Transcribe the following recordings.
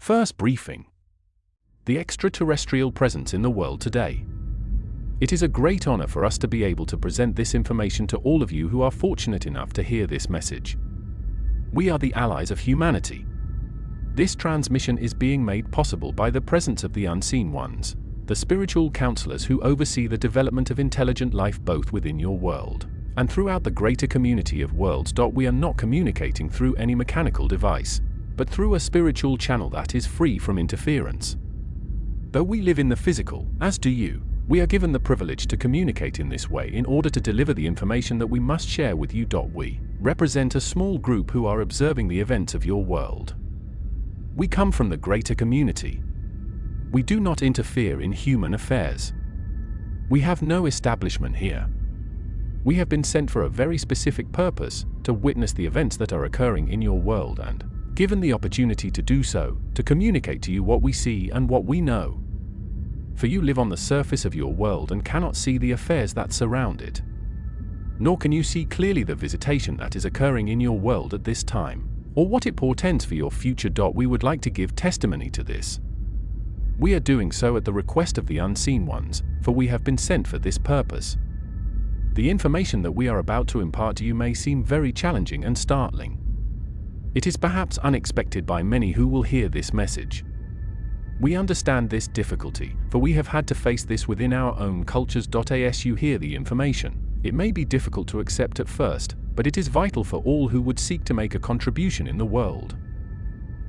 First briefing. The extraterrestrial presence in the world today. It is a great honor for us to be able to present this information to all of you who are fortunate enough to hear this message. We are the allies of humanity. This transmission is being made possible by the presence of the unseen ones, the spiritual counselors who oversee the development of intelligent life both within your world and throughout the greater community of worlds. We are not communicating through any mechanical device, but through a spiritual channel that is free from interference. Though we live in the physical, as do you, we are given the privilege to communicate in this way in order to deliver the information that we must share with you. We represent a small group who are observing the events of your world. We come from the greater community. We do not interfere in human affairs. We have no establishment here. We have been sent for a very specific purpose, to witness the events that are occurring in your world and, given the opportunity to do so, to communicate to you what we see and what we know. For you live on the surface of your world and cannot see the affairs that surround it. Nor can you see clearly the visitation that is occurring in your world at this time, or what it portends for your future. We would like to give testimony to this. We are doing so at the request of the unseen ones, for we have been sent for this purpose. The information that we are about to impart to you may seem very challenging and startling. It is perhaps unexpected by many who will hear this message. We understand this difficulty, for we have had to face this within our own cultures. As you hear the information, it may be difficult to accept at first, but it is vital for all who would seek to make a contribution in the world.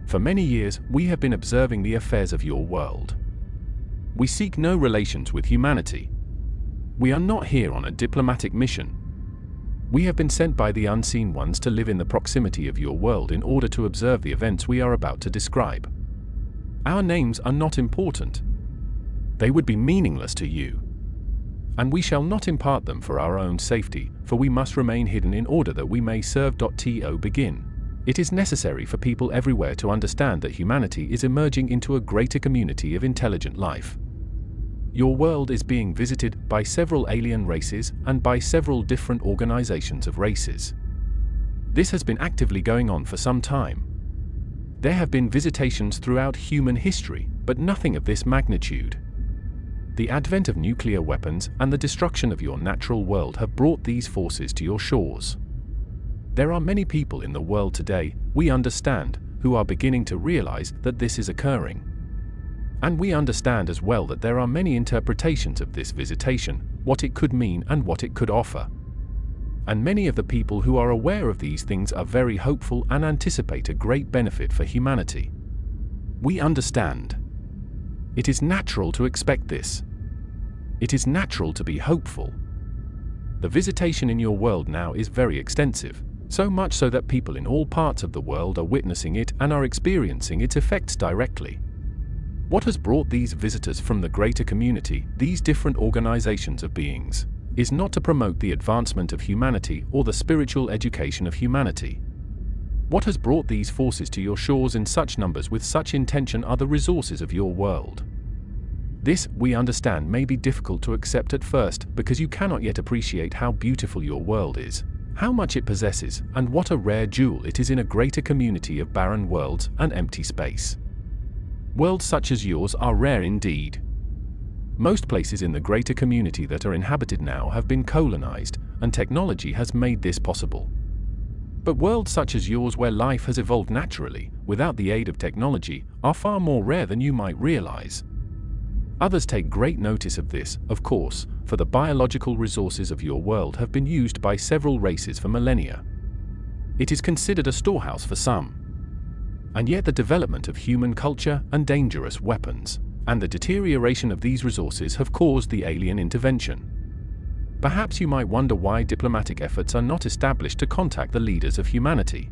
For many years, we have been observing the affairs of your world. We seek no relations with humanity. We are not here on a diplomatic mission. We have been sent by the unseen ones to live in the proximity of your world in order to observe the events we are about to describe. Our names are not important. They would be meaningless to you. And we shall not impart them for our own safety, for we must remain hidden in order that we may serve. To begin, it is necessary for people everywhere to understand that humanity is emerging into a greater community of intelligent life. Your world is being visited by several alien races and by several different organizations of races. This has been actively going on for some time. There have been visitations throughout human history, but nothing of this magnitude. The advent of nuclear weapons and the destruction of your natural world have brought these forces to your shores. There are many people in the world today, we understand, who are beginning to realize that this is occurring. And we understand as well that there are many interpretations of this visitation, what it could mean and what it could offer. And many of the people who are aware of these things are very hopeful and anticipate a great benefit for humanity. We understand. It is natural to expect this. It is natural to be hopeful. The visitation in your world now is very extensive, so much so that people in all parts of the world are witnessing it and are experiencing its effects directly. What has brought these visitors from the greater community, these different organizations of beings, is not to promote the advancement of humanity or the spiritual education of humanity. What has brought these forces to your shores in such numbers with such intention are the resources of your world. This, we understand, may be difficult to accept at first because you cannot yet appreciate how beautiful your world is, how much it possesses, and what a rare jewel it is in a greater community of barren worlds and empty space. Worlds such as yours are rare indeed. Most places in the greater community that are inhabited now have been colonized, and technology has made this possible. But worlds such as yours, where life has evolved naturally, without the aid of technology, are far more rare than you might realize. Others take great notice of this, of course, for the biological resources of your world have been used by several races for millennia. It is considered a storehouse for some. And yet the development of human culture and dangerous weapons, and the deterioration of these resources have caused the alien intervention. Perhaps you might wonder why diplomatic efforts are not established to contact the leaders of humanity.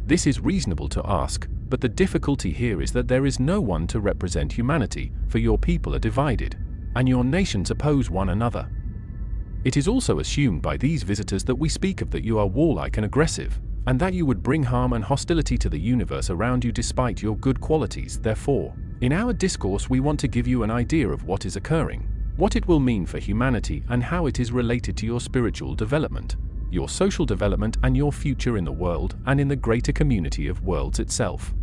This is reasonable to ask, but the difficulty here is that there is no one to represent humanity, for your people are divided, and your nations oppose one another. It is also assumed by these visitors that we speak of that you are warlike and aggressive, and that you would bring harm and hostility to the universe around you despite your good qualities. Therefore, in our discourse we want to give you an idea of what is occurring, what it will mean for humanity, and how it is related to your spiritual development, your social development, and your future in the world and in the greater community of worlds itself.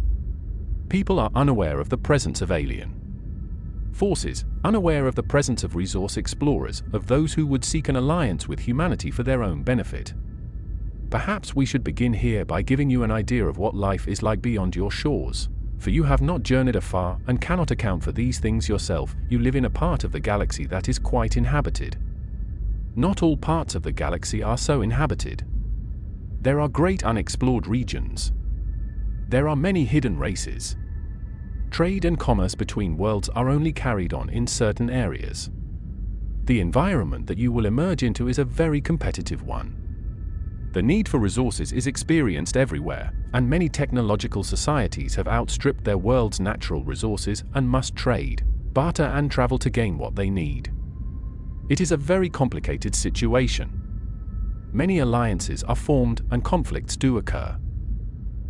People are unaware of the presence of alien forces, unaware of the presence of resource explorers, of those who would seek an alliance with humanity for their own benefit. Perhaps we should begin here by giving you an idea of what life is like beyond your shores. For you have not journeyed afar and cannot account for these things yourself. You live in a part of the galaxy that is quite inhabited. Not all parts of the galaxy are so inhabited. There are great unexplored regions. There are many hidden races. Trade and commerce between worlds are only carried on in certain areas. The environment that you will emerge into is a very competitive one. The need for resources is experienced everywhere, and many technological societies have outstripped their world's natural resources and must trade, barter and travel to gain what they need. It is a very complicated situation. Many alliances are formed and conflicts do occur.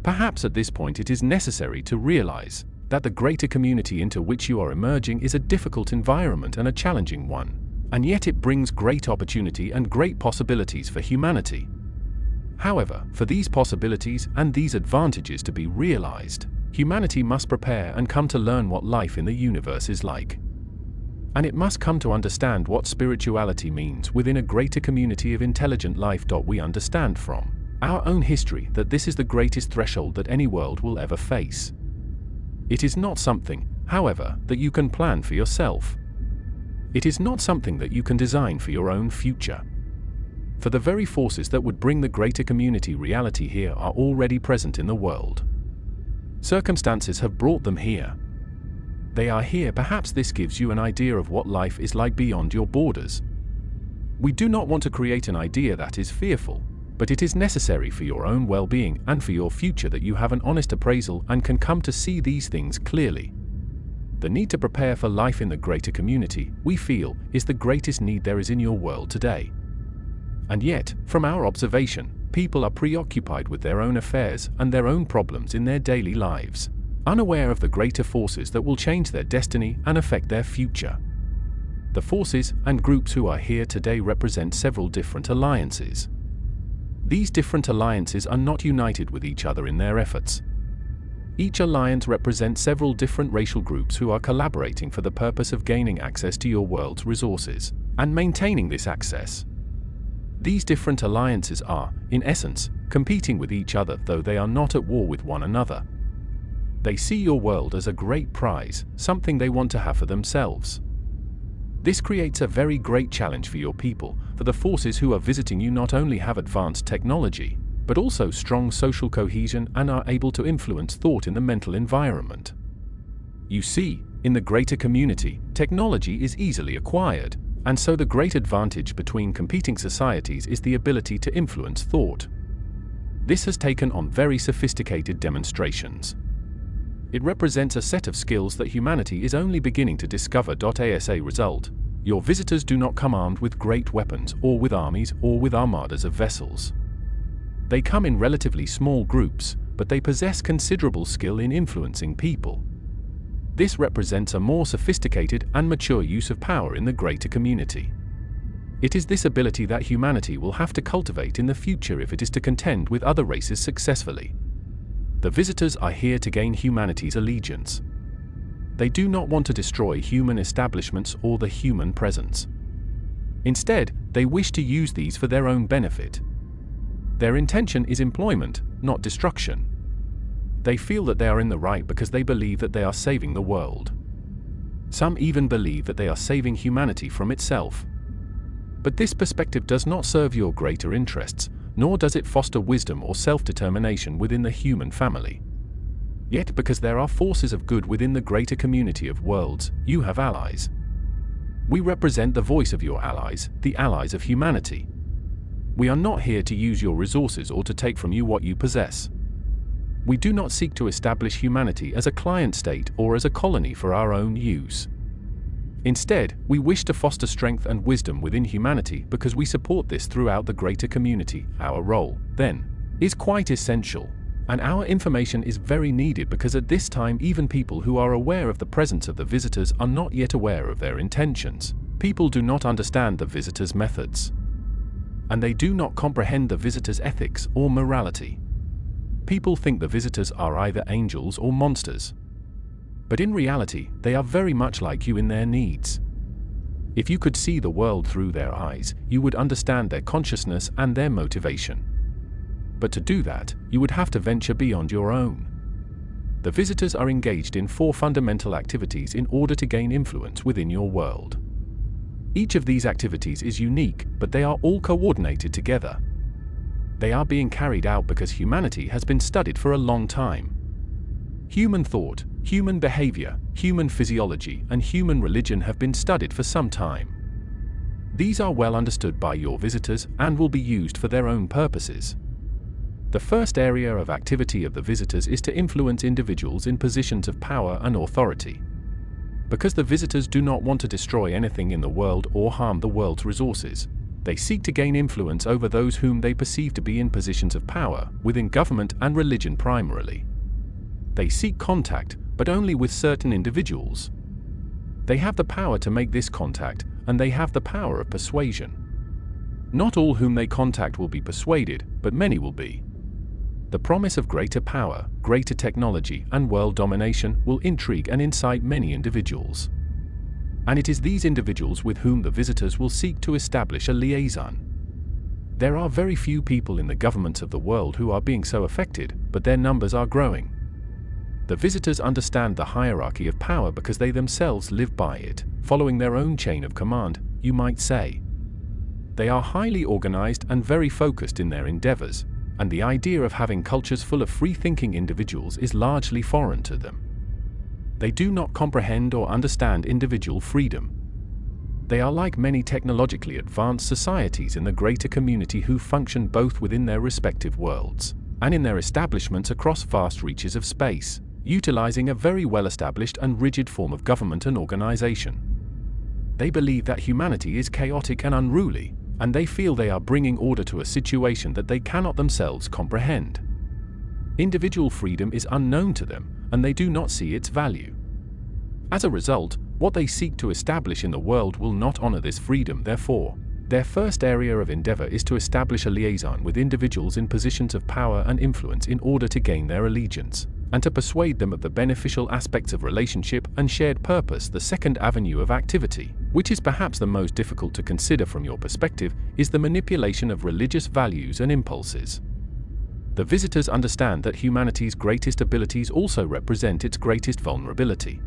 Perhaps at this point it is necessary to realize that the greater community into which you are emerging is a difficult environment and a challenging one, and yet it brings great opportunity and great possibilities for humanity. However, for these possibilities and these advantages to be realized, humanity must prepare and come to learn what life in the universe is like. And it must come to understand what spirituality means within a greater community of intelligent life. We understand from our own history that this is the greatest threshold that any world will ever face. It is not something, however, that you can plan for yourself. It is not something that you can design for your own future. For the very forces that would bring the greater community reality here are already present in the world. Circumstances have brought them here. They are here. Perhaps this gives you an idea of what life is like beyond your borders. We do not want to create an idea that is fearful, but it is necessary for your own well-being and for your future that you have an honest appraisal and can come to see these things clearly. The need to prepare for life in the greater community, we feel, is the greatest need there is in your world today. And yet, from our observation, people are preoccupied with their own affairs and their own problems in their daily lives, unaware of the greater forces that will change their destiny and affect their future. The forces and groups who are here today represent several different alliances. These different alliances are not united with each other in their efforts. Each alliance represents several different racial groups who are collaborating for the purpose of gaining access to your world's resources and maintaining this access. These different alliances are, in essence, competing with each other, though they are not at war with one another. They see your world as a great prize, something they want to have for themselves. This creates a very great challenge for your people, for the forces who are visiting you not only have advanced technology, but also strong social cohesion and are able to influence thought in the mental environment. You see, in the greater community, technology is easily acquired, and so the great advantage between competing societies is the ability to influence thought. This has taken on very sophisticated demonstrations. It represents a set of skills that humanity is only beginning to discover. As a result, your visitors do not come armed with great weapons or with armies or with armadas of vessels. They come in relatively small groups, but they possess considerable skill in influencing people. This represents a more sophisticated and mature use of power in the greater community. It is this ability that humanity will have to cultivate in the future if it is to contend with other races successfully. The visitors are here to gain humanity's allegiance. They do not want to destroy human establishments or the human presence. Instead, they wish to use these for their own benefit. Their intention is employment, not destruction. They feel that they are in the right because they believe that they are saving the world. Some even believe that they are saving humanity from itself. But this perspective does not serve your greater interests, nor does it foster wisdom or self-determination within the human family. Yet, because there are forces of good within the greater community of worlds, you have allies. We represent the voice of your allies, the allies of humanity. We are not here to use your resources or to take from you what you possess. We do not seek to establish humanity as a client state or as a colony for our own use. Instead, we wish to foster strength and wisdom within humanity because we support this throughout the greater community. Our role, then, is quite essential, and our information is very needed because at this time even people who are aware of the presence of the visitors are not yet aware of their intentions. People do not understand the visitors' methods, and they do not comprehend the visitors' ethics or morality. People think the visitors are either angels or monsters. But in reality, they are very much like you in their needs. If you could see the world through their eyes, you would understand their consciousness and their motivation. But to do that, you would have to venture beyond your own. The visitors are engaged in 4 fundamental activities in order to gain influence within your world. Each of these activities is unique, but they are all coordinated together. They are being carried out because humanity has been studied for a long time. Human thought, human behavior, human physiology, and human religion have been studied for some time. These are well understood by your visitors and will be used for their own purposes. The first area of activity of the visitors is to influence individuals in positions of power and authority. Because the visitors do not want to destroy anything in the world or harm the world's resources, they seek to gain influence over those whom they perceive to be in positions of power, within government and religion primarily. They seek contact, but only with certain individuals. They have the power to make this contact, and they have the power of persuasion. Not all whom they contact will be persuaded, but many will be. The promise of greater power, greater technology, and world domination will intrigue and incite many individuals. And it is these individuals with whom the visitors will seek to establish a liaison. There are very few people in the governments of the world who are being so affected, but their numbers are growing. The visitors understand the hierarchy of power because they themselves live by it, following their own chain of command, you might say. They are highly organized and very focused in their endeavors, and the idea of having cultures full of free-thinking individuals is largely foreign to them. They do not comprehend or understand individual freedom. They are like many technologically advanced societies in the greater community who function both within their respective worlds and in their establishments across vast reaches of space, utilizing a very well-established and rigid form of government and organization. They believe that humanity is chaotic and unruly, and they feel they are bringing order to a situation that they cannot themselves comprehend. Individual freedom is unknown to them, and they do not see its value. As a result, what they seek to establish in the world will not honor this freedom. Therefore, their first area of endeavor is to establish a liaison with individuals in positions of power and influence in order to gain their allegiance, and to persuade them of the beneficial aspects of relationship and shared purpose. The second avenue of activity, which is perhaps the most difficult to consider from your perspective, is the manipulation of religious values and impulses. The visitors understand that humanity's greatest abilities also represent its greatest vulnerability.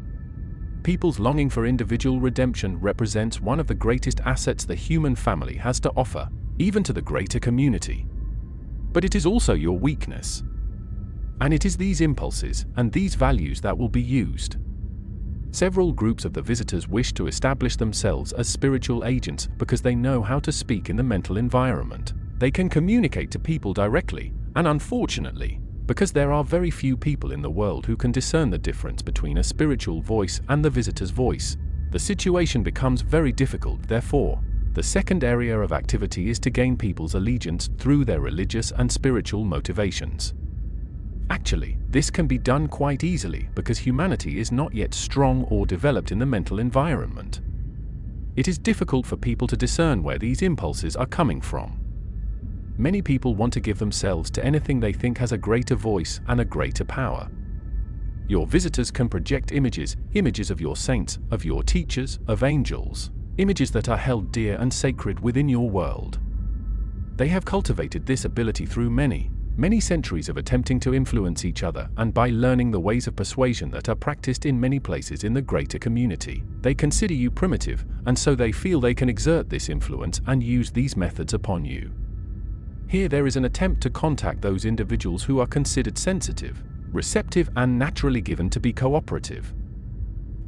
People's longing for individual redemption represents one of the greatest assets the human family has to offer, even to the greater community. But it is also your weakness. And it is these impulses and these values that will be used. Several groups of the visitors wish to establish themselves as spiritual agents because they know how to speak in the mental environment. They can communicate to people directly, and unfortunately, because there are very few people in the world who can discern the difference between a spiritual voice and the visitor's voice, the situation becomes very difficult. Therefore, the second area of activity is to gain people's allegiance through their religious and spiritual motivations. Actually, this can be done quite easily because humanity is not yet strong or developed in the mental environment. It is difficult for people to discern where these impulses are coming from. Many people want to give themselves to anything they think has a greater voice and a greater power. Your visitors can project images of your saints, of your teachers, of angels, images that are held dear and sacred within your world. They have cultivated this ability through many centuries of attempting to influence each other, and by learning the ways of persuasion that are practiced in many places in the greater community. They consider you primitive, and so they feel they can exert this influence and use these methods upon you. Here there is an attempt to contact those individuals who are considered sensitive, receptive, and naturally given to be cooperative.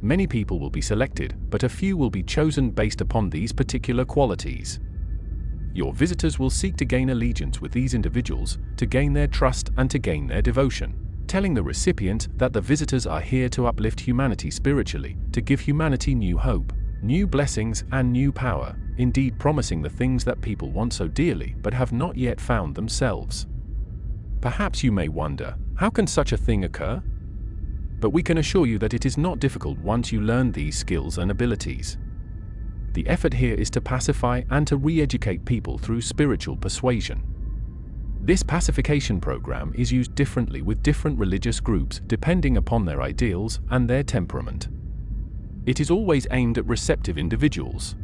Many people will be selected, but a few will be chosen based upon these particular qualities. Your visitors will seek to gain allegiance with these individuals, to gain their trust and to gain their devotion, telling the recipient that the visitors are here to uplift humanity spiritually, to give humanity new hope, new blessings, and new power, indeed promising the things that people want so dearly but have not yet found themselves. Perhaps you may wonder, how can such a thing occur? But we can assure you that it is not difficult once you learn these skills and abilities. The effort here is to pacify and to re-educate people through spiritual persuasion. This pacification program is used differently with different religious groups depending upon their ideals and their temperament. It is always aimed at receptive individuals.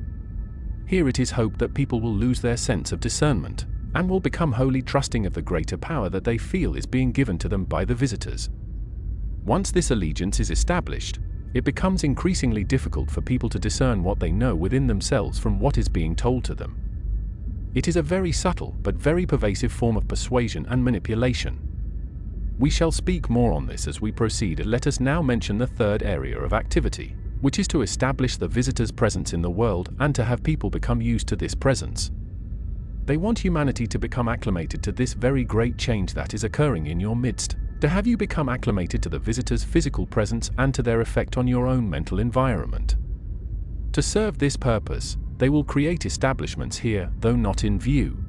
Here it is hoped that people will lose their sense of discernment and will become wholly trusting of the greater power that they feel is being given to them by the visitors. Once this allegiance is established, it becomes increasingly difficult for people to discern what they know within themselves from what is being told to them. It is a very subtle but very pervasive form of persuasion and manipulation. We shall speak more on this as we proceed. Let us now mention the third area of activity, which is to establish the visitor's presence in the world and to have people become used to this presence. They want humanity to become acclimated to this very great change that is occurring in your midst, to have you become acclimated to the visitor's physical presence and to their effect on your own mental environment. To serve this purpose, they will create establishments here, though not in view.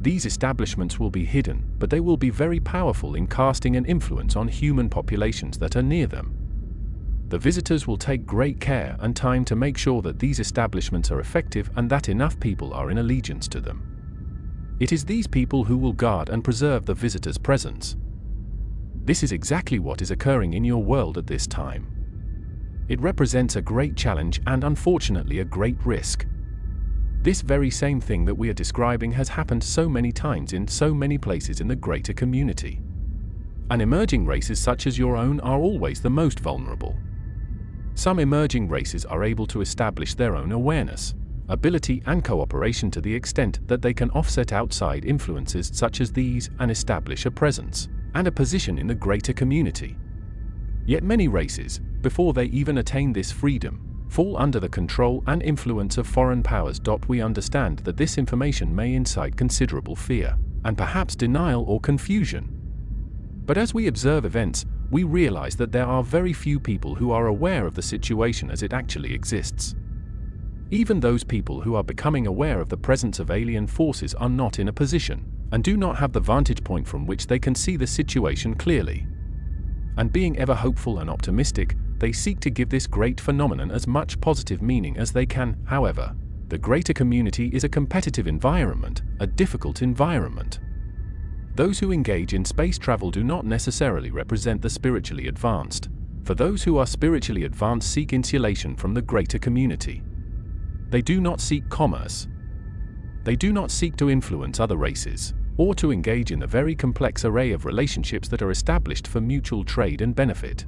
These establishments will be hidden, but they will be very powerful in casting an influence on human populations that are near them. The visitors will take great care and time to make sure that these establishments are effective and that enough people are in allegiance to them. It is these people who will guard and preserve the visitor's presence. This is exactly what is occurring in your world at this time. It represents a great challenge and unfortunately a great risk. This very same thing that we are describing has happened so many times in so many places in the greater community. And emerging races such as your own are always the most vulnerable. Some emerging races are able to establish their own awareness, ability and cooperation to the extent that they can offset outside influences such as these and establish a presence and a position in the greater community. Yet many races, before they even attain this freedom, fall under the control and influence of foreign powers. We understand that this information may incite considerable fear, and perhaps denial or confusion. But as we observe events, we realize that there are very few people who are aware of the situation as it actually exists. Even those people who are becoming aware of the presence of alien forces are not in a position, and do not have the vantage point from which they can see the situation clearly. And being ever hopeful and optimistic, they seek to give this great phenomenon as much positive meaning as they can. However, the greater community is a competitive environment, a difficult environment. Those who engage in space travel do not necessarily represent the spiritually advanced, for those who are spiritually advanced seek insulation from the greater community. They do not seek commerce. They do not seek to influence other races, or to engage in the very complex array of relationships that are established for mutual trade and benefit.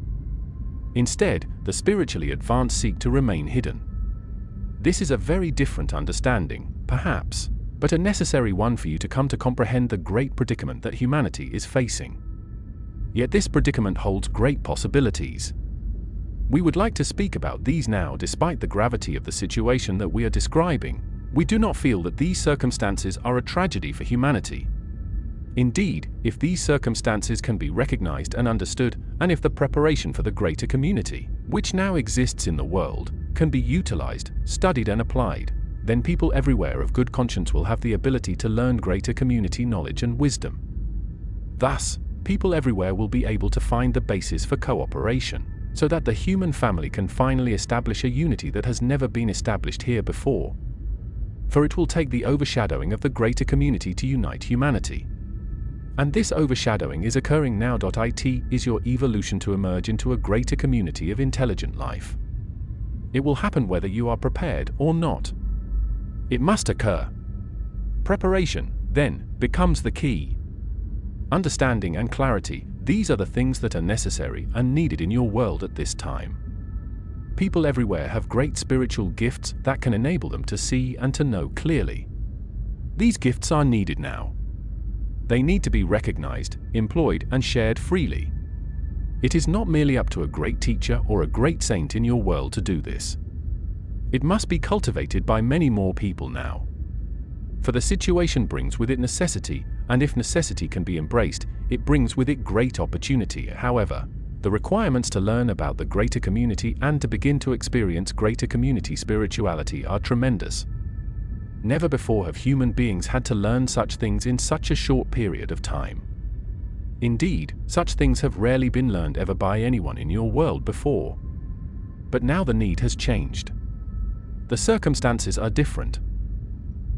Instead, the spiritually advanced seek to remain hidden. This is a very different understanding, perhaps, but a necessary one for you to come to comprehend the great predicament that humanity is facing. Yet this predicament holds great possibilities. We would like to speak about these now. Despite the gravity of the situation that we are describing, we do not feel that these circumstances are a tragedy for humanity. Indeed, if these circumstances can be recognized and understood, and if the preparation for the greater community, which now exists in the world, can be utilized, studied and applied, then people everywhere of good conscience will have the ability to learn greater community knowledge and wisdom. Thus, people everywhere will be able to find the basis for cooperation, so that the human family can finally establish a unity that has never been established here before. For it will take the overshadowing of the greater community to unite humanity. And this overshadowing is occurring now. It is your evolution to emerge into a greater community of intelligent life. It will happen whether you are prepared or not. It must occur. Preparation, then, becomes the key. Understanding and clarity, these are the things that are necessary and needed in your world at this time. People everywhere have great spiritual gifts that can enable them to see and to know clearly. These gifts are needed now. They need to be recognized, employed, and shared freely. It is not merely up to a great teacher or a great saint in your world to do this. It must be cultivated by many more people now. For the situation brings with it necessity, and if necessity can be embraced, it brings with it great opportunity. However, the requirements to learn about the greater community and to begin to experience greater community spirituality are tremendous. Never before have human beings had to learn such things in such a short period of time. Indeed, such things have rarely been learned ever by anyone in your world before. But now the need has changed. The circumstances are different.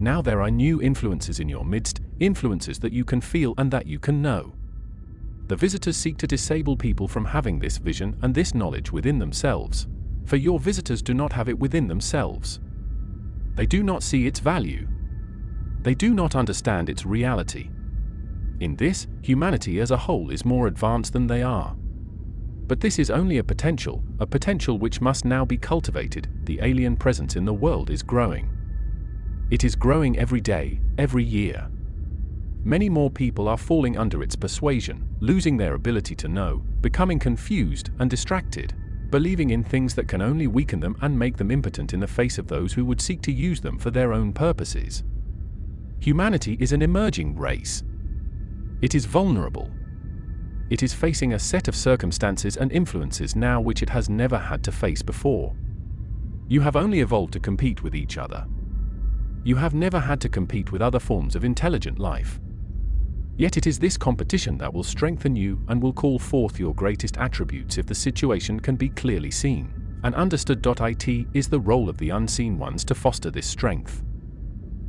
Now there are new influences in your midst, influences that you can feel and that you can know. The visitors seek to disable people from having this vision and this knowledge within themselves, for your visitors do not have it within themselves. They do not see its value. They do not understand its reality. In this, humanity as a whole is more advanced than they are. But this is only a potential which must now be cultivated. The alien presence in the world is growing. It is growing every day, every year. Many more people are falling under its persuasion, losing their ability to know, becoming confused and distracted, believing in things that can only weaken them and make them impotent in the face of those who would seek to use them for their own purposes. Humanity is an emerging race. It is vulnerable. It is facing a set of circumstances and influences now which it has never had to face before. You have only evolved to compete with each other. You have never had to compete with other forms of intelligent life. Yet it is this competition that will strengthen you and will call forth your greatest attributes if the situation can be clearly seen and understood. It is the role of the unseen ones to foster this strength.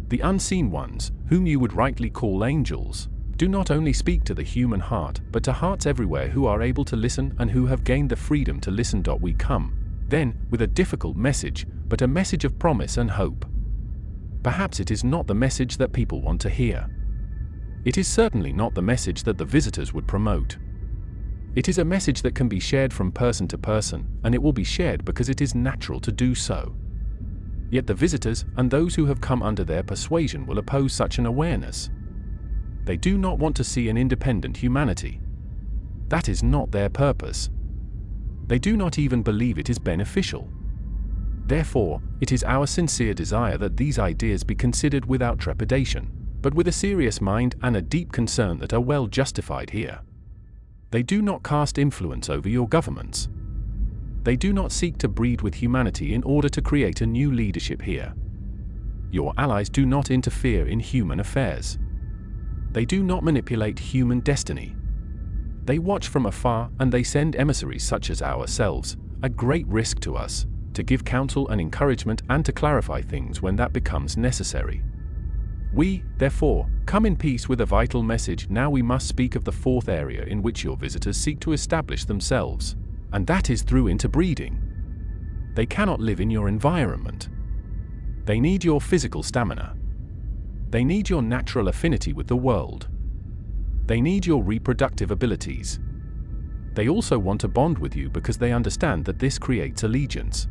The unseen ones, whom you would rightly call angels, do not only speak to the human heart, but to hearts everywhere who are able to listen and who have gained the freedom to listen. We come, then, with a difficult message, but a message of promise and hope. Perhaps it is not the message that people want to hear. It is certainly not the message that the visitors would promote. It is a message that can be shared from person to person, and it will be shared because it is natural to do so. Yet the visitors and those who have come under their persuasion will oppose such an awareness. They do not want to see an independent humanity. That is not their purpose. They do not even believe it is beneficial. Therefore, it is our sincere desire that these ideas be considered without trepidation, but with a serious mind and a deep concern that are well justified here. They do not cast influence over your governments. They do not seek to breed with humanity in order to create a new leadership here. Your allies do not interfere in human affairs. They do not manipulate human destiny. They watch from afar and they send emissaries such as ourselves, at great risk to us, to give counsel and encouragement and to clarify things when that becomes necessary. We, therefore, come in peace with a vital message. Now we must speak of the fourth area in which your visitors seek to establish themselves, and that is through interbreeding. They cannot live in your environment. They need your physical stamina. They need your natural affinity with the world. They need your reproductive abilities. They also want to bond with you because they understand that this creates allegiance.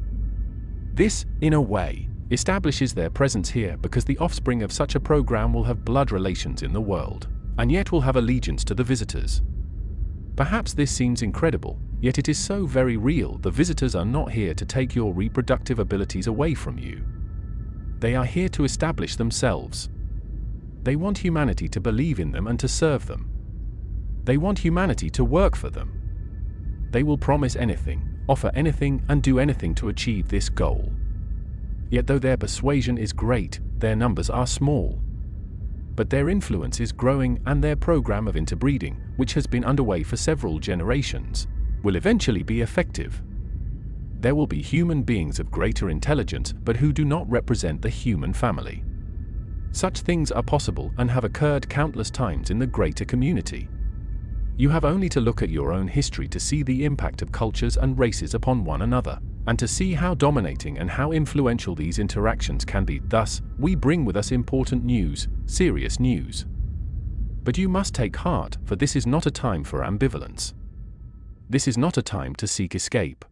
This, in a way, establishes their presence here because the offspring of such a program will have blood relations in the world, and yet will have allegiance to the visitors. Perhaps this seems incredible, yet it is so very real. The visitors are not here to take your reproductive abilities away from you. They are here to establish themselves. They want humanity to believe in them and to serve them. They want humanity to work for them. They will promise anything, offer anything, and do anything to achieve this goal. Yet though their persuasion is great, their numbers are small. But their influence is growing, and their program of interbreeding, which has been underway for several generations, will eventually be effective. There will be human beings of greater intelligence but who do not represent the human family. Such things are possible and have occurred countless times in the greater community. You have only to look at your own history to see the impact of cultures and races upon one another, and to see how dominating and how influential these interactions can be. Thus, we bring with us important news, serious news. But you must take heart, for this is not a time for ambivalence. This is not a time to seek escape.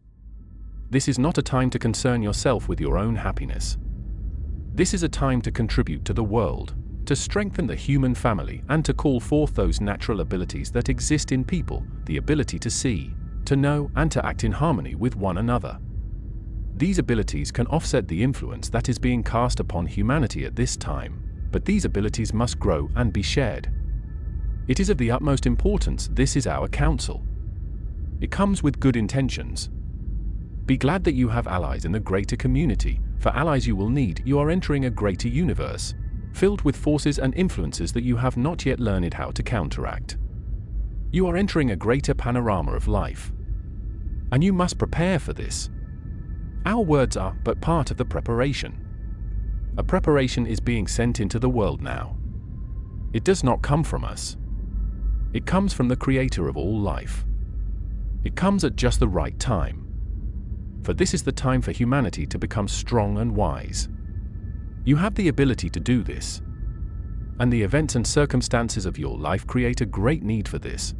This is not a time to concern yourself with your own happiness. This is a time to contribute to the world, to strengthen the human family, and to call forth those natural abilities that exist in people, the ability to see, to know, and to act in harmony with one another. These abilities can offset the influence that is being cast upon humanity at this time, but these abilities must grow and be shared. It is of the utmost importance. This is our counsel. It comes with good intentions. Be glad that you have allies in the greater community, for allies you will need. You are entering a greater universe, filled with forces and influences that you have not yet learned how to counteract. You are entering a greater panorama of life, and you must prepare for this. Our words are but part of the preparation. A preparation is being sent into the world now. It does not come from us. It comes from the Creator of all life. It comes at just the right time. For this is the time for humanity to become strong and wise. You have the ability to do this. And the events and circumstances of your life create a great need for this.